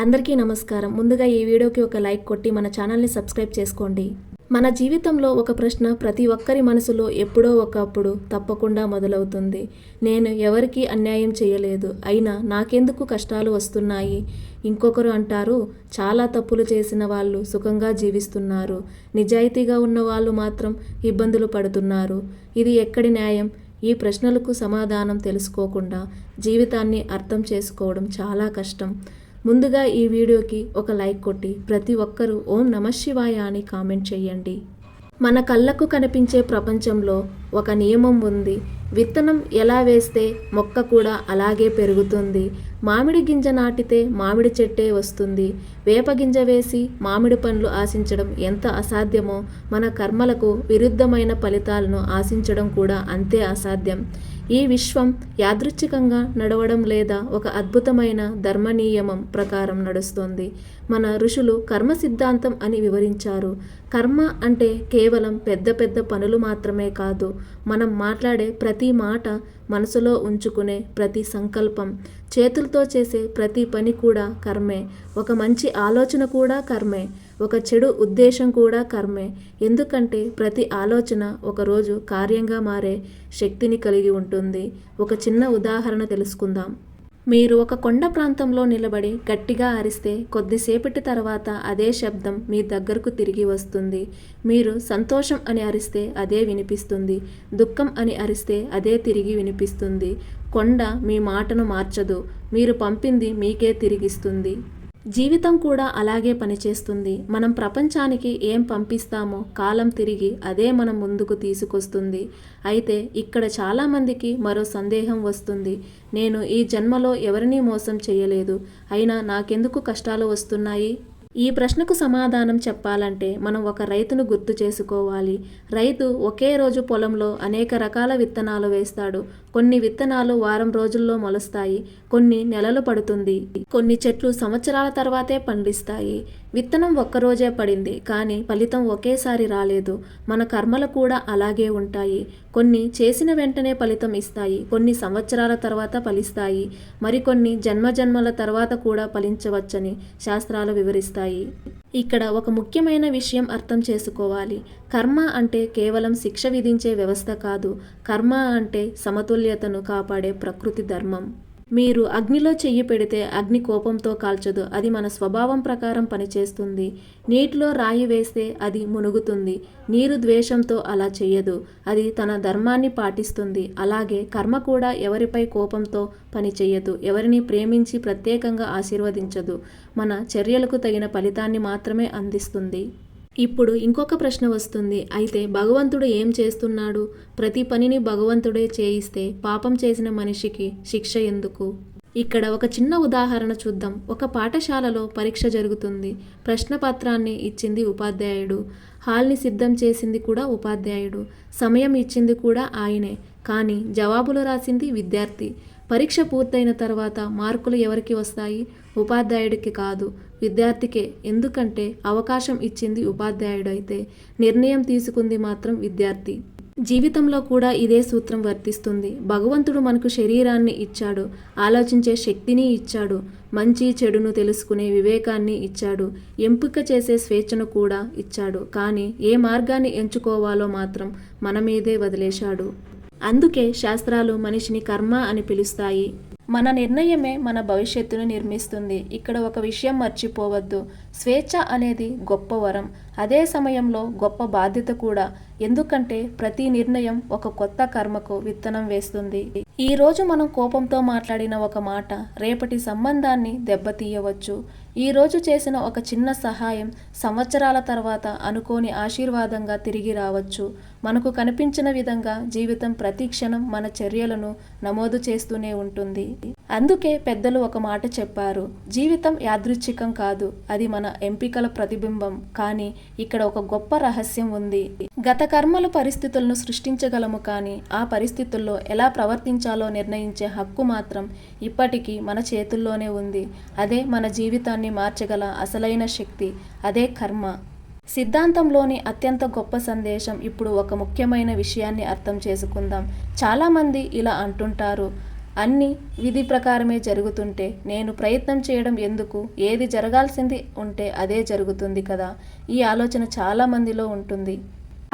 అందరికీ నమస్కారం. ముందుగా ఈ వీడియోకి ఒక లైక్ కొట్టి మన ఛానల్ని సబ్స్క్రైబ్ చేసుకోండి. మన జీవితంలో ఒక ప్రశ్న ప్రతి ఒక్కరి మనసులో ఎప్పుడో ఒకప్పుడు తప్పకుండా మొదలవుతుంది. నేను ఎవరికీ అన్యాయం చేయలేదు, అయినా నాకెందుకు కష్టాలు వస్తున్నాయి? ఇంకొకరు అంటారు, చాలా తప్పులు చేసిన వాళ్ళు సుఖంగా జీవిస్తున్నారు, నిజాయితీగా ఉన్న వాళ్ళు మాత్రం ఇబ్బందులు పడుతున్నారు. ఇది ఎక్కడి న్యాయం? ఈ ప్రశ్నలకు సమాధానం తెలుసుకోకుండా జీవితాన్ని అర్థం చేసుకోవడం చాలా కష్టం. ముందుగా ఈ వీడియోకి ఒక లైక్ కొట్టి ప్రతి ఒక్కరూ ఓం నమః శివాయ అని కామెంట్ చేయండి. మన కళ్ళకు కనిపించే ప్రపంచంలో ఒక నియమం ఉంది. విత్తనం ఎలా వేస్తే మొక్క కూడా అలాగే పెరుగుతుంది. మామిడి గింజ నాటితే మామిడి చెట్టే వస్తుంది. వేప గింజ వేసి మామిడి పండ్లు ఆశించడం ఎంత అసాధ్యమో, మన కర్మలకు విరుద్ధమైన ఫలితాలను ఆశించడం కూడా అంతే అసాధ్యం. ఈ విశ్వం యాదృచ్ఛికంగా నడవడం లేదా ఒక అద్భుతమైన ధర్మనియమం ప్రకారం నడుస్తుంది. మన ఋషులు కర్మ సిద్ధాంతం అని వివరించారు. కర్మ అంటే కేవలం పెద్ద పెద్ద పనులు మాత్రమే కాదు, మనం మాట్లాడే ప్రతి మాట, మనసులో ఉంచుకునే ప్రతి సంకల్పం, చేతులతో చేసే ప్రతి పని కూడా కర్మే. ఒక మంచి ఆలోచన కూడా కర్మే, ఒక చెడు ఉద్దేశం కూడా కర్మే. ఎందుకంటే ప్రతి ఆలోచన ఒకరోజు కార్యంగా మారే శక్తిని కలిగి ఉంటుంది. ఒక చిన్న ఉదాహరణ తెలుసుకుందాం. మీరు ఒక కొండ ప్రాంతంలో నిలబడి గట్టిగా అరిస్తే కొద్దిసేపటి తర్వాత అదే శబ్దం మీ దగ్గరకు తిరిగి వస్తుంది. మీరు సంతోషం అని అరిస్తే అదే వినిపిస్తుంది, దుఃఖం అని అరిస్తే అదే తిరిగి వినిపిస్తుంది. కొండ మీ మాటను మార్చదు, మీరు పంపింది మీకే తిరిగిస్తుంది. జీవితం కూడా అలాగే పనిచేస్తుంది. మనం ప్రపంచానికి ఏం పంపిస్తామో కాలం తిరిగి అదే మనం ముందుకు తీసుకొస్తుంది. అయితే ఇక్కడ చాలామందికి మరో సందేహం వస్తుంది. నేను ఈ జన్మలో ఎవరినీ మోసం చేయలేదు, అయినా నాకెందుకు కష్టాలు వస్తున్నాయి? ఈ ప్రశ్నకు సమాధానం చెప్పాలంటే మనం ఒక రైతును గుర్తు చేసుకోవాలి. రైతు ఒకే రోజు పొలంలో అనేక రకాల విత్తనాలు వేస్తాడు. కొన్ని విత్తనాలు వారం రోజుల్లో మొలుస్తాయి, కొన్ని నెలలు పడుతుంది, కొన్ని చెట్లు సంవత్సరాల తర్వాతే పండిస్తాయి. విత్తనం ఒక్కరోజే పడింది, కానీ ఫలితం ఒకేసారి రాలేదు. మన కర్మలు కూడా అలాగే ఉంటాయి. కొన్ని చేసిన వెంటనే ఫలితం ఇస్తాయి, కొన్ని సంవత్సరాల తర్వాత ఫలిస్తాయి, మరికొన్ని జన్మజన్మల తర్వాత కూడా ఫలించవచ్చని శాస్త్రాలు వివరిస్తాయి. ఇక్కడ ఒక ముఖ్యమైన విషయం అర్థం చేసుకోవాలి. కర్మ అంటే కేవలం శిక్ష విధించే వ్యవస్థ కాదు. కర్మ అంటే సమతుల్యతను కాపాడే ప్రకృతి ధర్మం. మీరు అగ్నిలో చెయ్యి పెడితే అగ్ని కోపంతో కాల్చదు, అది మన స్వభావం ప్రకారం పనిచేస్తుంది. నీటిలో రాయి వేస్తే అది మునుగుతుంది, నీరు ద్వేషంతో అలా చెయ్యదు, అది తన ధర్మాన్ని పాటిస్తుంది. అలాగే కర్మ కూడా ఎవరిపై కోపంతో పని చెయ్యదు, ఎవరిని ప్రేమించి ప్రత్యేకంగా ఆశీర్వదించదు, మన చర్యలకు తగిన ఫలితాన్ని మాత్రమే అందిస్తుంది. ఇప్పుడు ఇంకొక ప్రశ్న వస్తుంది, అయితే భగవంతుడు ఏం చేస్తున్నాడు? ప్రతి పనిని భగవంతుడే చేయిస్తే పాపం చేసిన మనిషికి శిక్ష ఎందుకు? ఇక్కడ ఒక చిన్న ఉదాహరణ చూద్దాం. ఒక పాఠశాలలో పరీక్ష జరుగుతుంది. ప్రశ్నపత్రాన్ని ఇచ్చింది ఉపాధ్యాయుడు, హాల్ని సిద్ధం చేసింది కూడా ఉపాధ్యాయుడు, సమయం ఇచ్చింది కూడా ఆయనే, కానీ జవాబులు రాసింది విద్యార్థి. పరీక్ష పూర్తయిన తర్వాత మార్కులు ఎవరికి వస్తాయి? ఉపాధ్యాయుడికి కాదు, విద్యార్థికే. ఎందుకంటే అవకాశం ఇచ్చింది ఉపాధ్యాయుడు అయితే నిర్ణయం తీసుకుంది మాత్రం విద్యార్థి. జీవితంలో కూడా ఇదే సూత్రం వర్తిస్తుంది. భగవంతుడు మనకు శరీరాన్ని ఇచ్చాడు, ఆలోచించే శక్తిని ఇచ్చాడు, మంచి చెడును తెలుసుకునే వివేకాన్ని ఇచ్చాడు, ఎంపిక చేసే స్వేచ్ఛను కూడా ఇచ్చాడు, కానీ ఏ మార్గాన్ని ఎంచుకోవాలో మాత్రం మన మీదే వదిలేశాడు. అందుకే శాస్త్రాలు మనిషిని కర్మ అని పిలుస్తాయి. మన నిర్ణయమే మన భవిష్యత్తును నిర్మిస్తుంది. ఇక్కడ ఒక విషయం మర్చిపోవద్దు, స్వేచ్ఛ అనేది గొప్ప వరం, అదే సమయంలో గొప్ప బాధ్యత కూడా. ఎందుకంటే ప్రతి నిర్ణయం ఒక కొత్త కర్మకు విత్తనం వేస్తుంది. ఈ రోజు మనం కోపంతో మాట్లాడిన ఒక మాట రేపటి సంబంధాన్ని దెబ్బతీయవచ్చు. ఈ రోజు చేసిన ఒక చిన్న సహాయం సంవత్సరాల తర్వాత అనుకోని ఆశీర్వాదంగా తిరిగి రావచ్చు. మనకు కనిపించిన విధంగా జీవితం ప్రతి క్షణం మన చర్యలను నమోదు చేస్తూనే ఉంటుంది. అందుకే పెద్దలు ఒక మాట చెప్పారు, జీవితం యాదృచ్ఛికం కాదు, అది మన ఎంపికల ప్రతిబింబం. కానీ ఇక్కడ ఒక గొప్ప రహస్యం ఉంది. గత కర్మలు పరిస్థితులను సృష్టించగలము, కానీ ఆ పరిస్థితుల్లో ఎలా ప్రవర్తించాలో నిర్ణయించే హక్కు మాత్రం ఇప్పటికీ మన చేతుల్లోనే ఉంది. అదే మన జీవితాన్ని మార్చగల అసలైన శక్తి, అదే కర్మ. సిద్ధాంతంలోని అత్యంత గొప్ప సందేశం. ఇప్పుడు ఒక ముఖ్యమైన విషయాన్ని అర్థం చేసుకుందాం. చాలామంది ఇలా అంటుంటారు, అన్నీ విధి ప్రకారమే జరుగుతుంటే నేను ప్రయత్నం చేయడం ఎందుకు? ఏది జరగాల్సింది ఉంటే అదే జరుగుతుంది కదా. ఈ ఆలోచన చాలా మందిలో ఉంటుంది.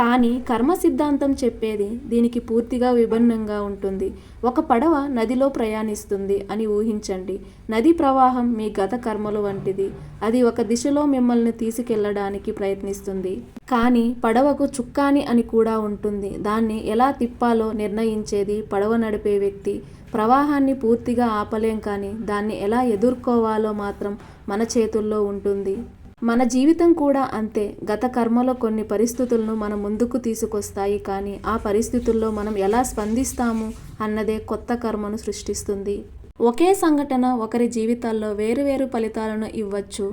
కానీ కర్మ సిద్ధాంతం చెప్పేది దీనికి పూర్తిగా విభిన్నంగా ఉంటుంది. ఒక పడవ నదిలో ప్రయాణిస్తుంది అని ఊహించండి. నది ప్రవాహం మీ గత కర్మలు వంటిది. అది ఒక దిశలో మిమ్మల్ని తీసుకెళ్లడానికి ప్రయత్నిస్తుంది. కానీ పడవకు చుక్కాని అని కూడా ఉంటుంది. దాన్ని ఎలా తిప్పాలో నిర్ణయించేది పడవ నడిపే వ్యక్తి. ప్రవాహాన్ని పూర్తిగా ఆపలేం, కానీ దాన్ని ఎలా ఎదుర్కోవాలో మాత్రం మన చేతుల్లో ఉంటుంది. మన జీవితం కూడా అంతే. గత కర్మలో కొన్ని పరిస్థితులను మన ముందుకు తీసుకొస్తాయి, కానీ ఆ పరిస్థితుల్లో మనం ఎలా స్పందిస్తాము అన్నదే కొత్త కర్మను సృష్టిస్తుంది. ఒకే సంఘటన ఒకరి జీవితాల్లో వేరువేరు ఫలితాలను ఇవ్వచ్చు.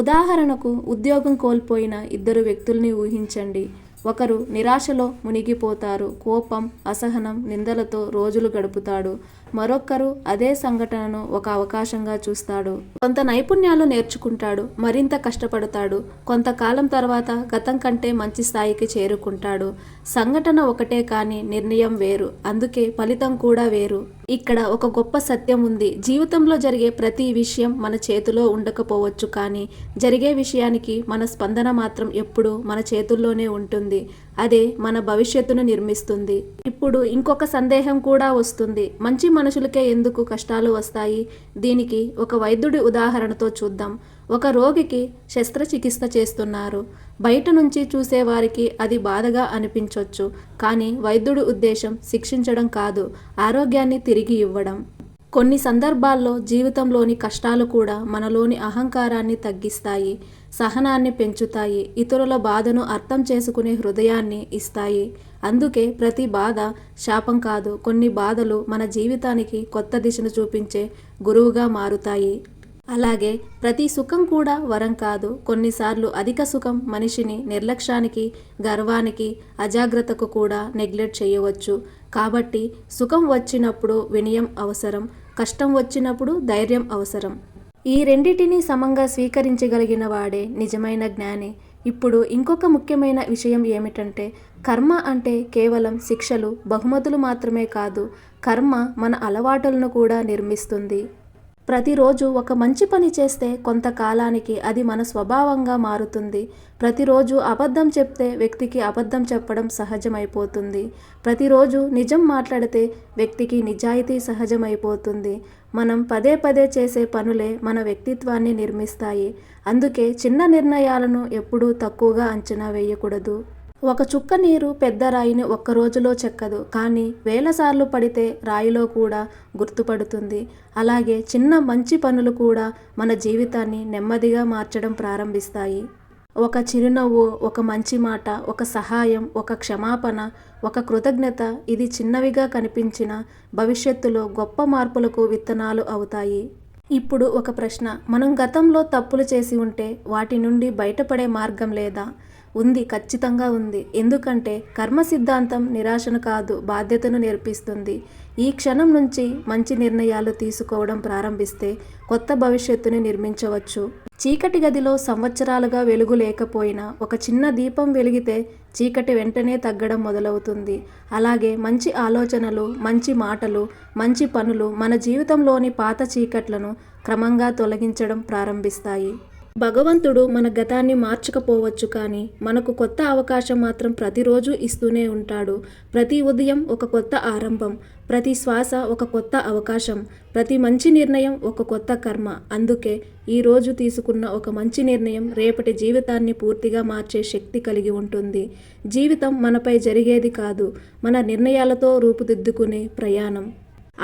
ఉదాహరణకు, ఉద్యోగం కోల్పోయిన ఇద్దరు వ్యక్తుల్ని ఊహించండి. ఒకరు నిరాశలో మునిగిపోతారు, కోపం, అసహనం, నిందలతో రోజులు గడుపుతాడు. మరొకరు అదే సంఘటనను ఒక అవకాశంగా చూస్తాడు. కొంత నైపుణ్యాలు నేర్చుకుంటాడు, మరింత కష్టపడతాడు. కొంతకాలం తర్వాత గతం కంటే మంచి స్థాయికి చేరుకుంటాడు. సంఘటన ఒకటే, కానీ నిర్ణయం వేరు. అందుకే ఫలితం కూడా వేరు. ఇక్కడ ఒక గొప్ప సత్యం ఉంది. జీవితంలో జరిగే ప్రతి విషయం మన చేతిలో ఉండకపోవచ్చు, కానీ జరిగే విషయానికి మన స్పందన మాత్రం ఎప్పుడూ మన చేతుల్లోనే ఉంటుంది. అదే మన భవిష్యత్తును నిర్మిస్తుంది. ఇప్పుడు ఇంకొక సందేహం కూడా వస్తుంది. మంచి మనుషులకే ఎందుకు కష్టాలు వస్తాయి? దీనికి ఒక వైద్యుడి ఉదాహరణతో చూద్దాం. ఒక రోగికి శస్త్రచికిత్స చేస్తున్నారు. బయట నుంచి చూసేవారికి అది బాధగా అనిపించవచ్చు, కానీ వైద్యుడి ఉద్దేశం శిక్షించడం కాదు, ఆరోగ్యాన్ని తిరిగి ఇవ్వడం. కొన్ని సందర్భాల్లో జీవితంలోని కష్టాలు కూడా మనలోని అహంకారాన్ని తగ్గిస్తాయి, సహనాన్ని పెంచుతాయి, ఇతరుల బాధను అర్థం చేసుకునే హృదయాన్ని ఇస్తాయి. అందుకే ప్రతి బాధ శాపం కాదు, కొన్ని బాధలు మన జీవితానికి కొత్త దిశను చూపించే గురువుగా మారుతాయి. అలాగే ప్రతి సుఖం కూడా వరం కాదు. కొన్నిసార్లు అధిక సుఖం మనిషిని నిర్లక్ష్యానికి, గర్వానికి, అజాగ్రత్తకు కూడా నెగ్లెక్ట్ చేయవచ్చు. కాబట్టి సుఖం వచ్చినప్పుడు వినయం అవసరం, కష్టం వచ్చినప్పుడు ధైర్యం అవసరం. ఈ రెండిటిని సమంగా స్వీకరించగలిగిన వాడే నిజమైన జ్ఞాని. ఇప్పుడు ఇంకొక ముఖ్యమైన విషయం ఏమిటంటే, కర్మ అంటే కేవలం శిక్షలు, బహుమతులు మాత్రమే కాదు. కర్మ మన అలవాటులను కూడా నిర్మిస్తుంది. ప్రతిరోజు ఒక మంచి పని చేస్తే కొంతకాలానికి అది మన స్వభావంగా మారుతుంది. ప్రతిరోజు అబద్ధం చెప్తే వ్యక్తికి అబద్ధం చెప్పడం సహజమైపోతుంది. ప్రతిరోజు నిజం మాట్లాడితే వ్యక్తికి నిజాయితీ సహజమైపోతుంది. మనం పదే పదే చేసే పనులే మన వ్యక్తిత్వాన్ని నిర్మిస్తాయి. అందుకే చిన్న నిర్ణయాలను ఎప్పుడూ తక్కువగా అంచనా వేయకూడదు. ఒక చుక్క నీరు పెద్ద రాయిని ఒక్క రోజులో చెక్కదు, కానీ వేలసార్లు పడితే రాయిలో కూడా గుర్తుపడుతుంది. అలాగే చిన్న మంచి పనులు కూడా మన జీవితాన్ని నెమ్మదిగా మార్చడం ప్రారంభిస్తాయి. ఒక చిరునవ్వు, ఒక మంచి మాట, ఒక సహాయం, ఒక క్షమాపణ, ఒక కృతజ్ఞత, ఇది చిన్నవిగా కనిపించిన భవిష్యత్తులో గొప్ప మార్పులకు విత్తనాలు అవుతాయి. ఇప్పుడు ఒక ప్రశ్న, మనం గతంలో తప్పులు చేసి ఉంటే వాటి నుండి బయటపడే మార్గం లేదా? ఉంది, ఖచ్చితంగా ఉంది. ఎందుకంటే కర్మ సిద్ధాంతం నిరాశను కాదు, బాధ్యతను నేర్పిస్తుంది. ఈ క్షణం నుంచి మంచి నిర్ణయాలు తీసుకోవడం ప్రారంభిస్తే కొత్త భవిష్యత్తుని నిర్మించవచ్చు. చీకటి గదిలో సంవత్సరాలుగా వెలుగు లేకపోయినా ఒక చిన్న దీపం వెలిగితే చీకటి వెంటనే తగ్గడం మొదలవుతుంది. అలాగే మంచి ఆలోచనలు, మంచి మాటలు, మంచి పనులు మన జీవితంలోని పాత చీకట్లను క్రమంగా తొలగించడం ప్రారంభిస్తాయి. భగవంతుడు మన గతాన్ని మార్చకపోవచ్చు, కానీ మనకు కొత్త అవకాశం మాత్రం ప్రతిరోజు ఇస్తూనే ఉంటాడు. ప్రతి ఉదయం ఒక కొత్త ఆరంభం, ప్రతి శ్వాస ఒక కొత్త అవకాశం, ప్రతి మంచి నిర్ణయం ఒక కొత్త కర్మ. అందుకే ఈరోజు తీసుకున్న ఒక మంచి నిర్ణయం రేపటి జీవితాన్ని పూర్తిగా మార్చే శక్తి కలిగి ఉంటుంది. జీవితం మనపై జరిగేది కాదు, మన నిర్ణయాలతో రూపుదిద్దుకునే ప్రయాణం.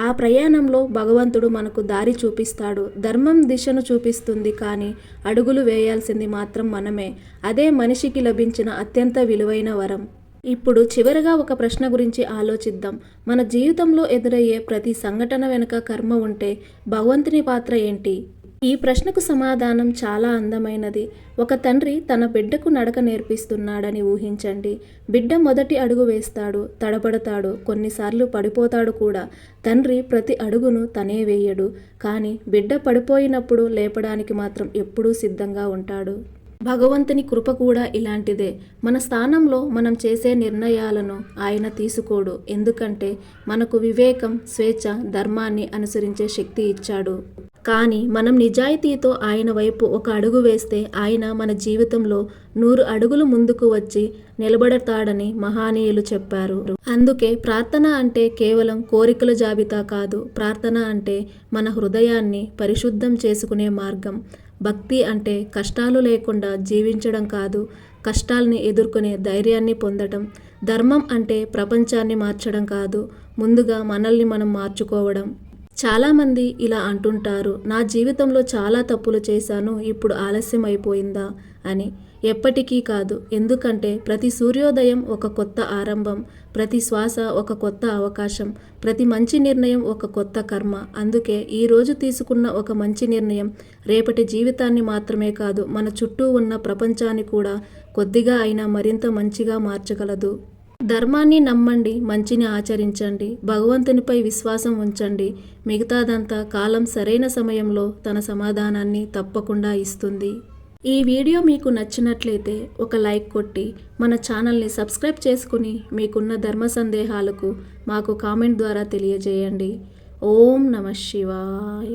ఆ ప్రయాణంలో భగవంతుడు మనకు దారి చూపిస్తాడు, ధర్మం దిశను చూపిస్తుంది, కానీ అడుగులు వేయాల్సింది మాత్రం మనమే. అదే మనిషికి లభించిన అత్యంత విలువైన వరం. ఇప్పుడు చివరగా ఒక ప్రశ్న గురించి ఆలోచిద్దాం. మన జీవితంలో ఎదురయ్యే ప్రతి సంఘటన వెనుక కర్మ ఉంటే భగవంతుని పాత్ర ఏంటి? ఈ ప్రశ్నకు సమాధానం చాలా అందమైనది. ఒక తండ్రి తన బిడ్డకు నడక నేర్పిస్తున్నాడని ఊహించండి. బిడ్డ మొదటి అడుగు వేస్తాడు, తడబడతాడు, కొన్నిసార్లు పడిపోతాడు కూడా. తండ్రి ప్రతి అడుగును తనే వేయడు, కానీ బిడ్డ పడిపోయినప్పుడు లేపడానికి మాత్రం ఎప్పుడూ సిద్ధంగా ఉంటాడు. భగవంతుని కృప కూడా ఇలాంటిదే. మన స్థానంలో మనం చేసే నిర్ణయాలను ఆయన తీసుకోడు. ఎందుకంటే మనకు వివేకం, స్వేచ్ఛ, ధర్మాన్ని అనుసరించే శక్తి ఇచ్చాడు. కానీ మనం నిజాయితీతో ఆయన వైపు ఒక అడుగు వేస్తే ఆయన మన జీవితంలో 100 అడుగులు ముందుకు వచ్చి నిలబడతాడని మహానీయులు చెప్పారు. అందుకే ప్రార్థన అంటే కేవలం కోరికల జాబితా కాదు. ప్రార్థన అంటే మన హృదయాన్ని పరిశుద్ధం చేసుకునే మార్గం. భక్తి అంటే కష్టాలు లేకుండా జీవించడం కాదు, కష్టాల్ని ఎదుర్కొనే ధైర్యాన్ని పొందడం. ధర్మం అంటే ప్రపంచాన్ని మార్చడం కాదు, ముందుగా మనల్ని మనం మార్చుకోవడం. చాలామంది ఇలా అంటుంటారు, నా జీవితంలో చాలా తప్పులు చేశాను, ఇప్పుడు ఆలస్యం అయిపోయిందా అని. ఎప్పటికీ కాదు. ఎందుకంటే ప్రతి సూర్యోదయం ఒక కొత్త ఆరంభం, ప్రతి శ్వాస ఒక కొత్త అవకాశం, ప్రతి మంచి నిర్ణయం ఒక కొత్త కర్మ. అందుకే ఈరోజు తీసుకున్న ఒక మంచి నిర్ణయం రేపటి జీవితాన్ని మాత్రమే కాదు, మన చుట్టూ ఉన్న ప్రపంచాన్ని కూడా కొద్దిగా అయినా మరింత మంచిగా మార్చగలదు. ధర్మాన్ని నమ్మండి, మంచిని ఆచరించండి, భగవంతునిపై విశ్వాసం ఉంచండి. మిగతాదంతా కాలం సరైన సమయంలో తన సమాధానాన్ని తప్పకుండా ఇస్తుంది. ఈ వీడియో మీకు నచ్చినట్లయితే ఒక లైక్ కొట్టి మన ఛానల్ని సబ్స్క్రైబ్ చేసుకుని మీకున్న ధర్మ సందేహాలకు మాకు కామెంట్ ద్వారా తెలియజేయండి. ఓం నమః శివాయ.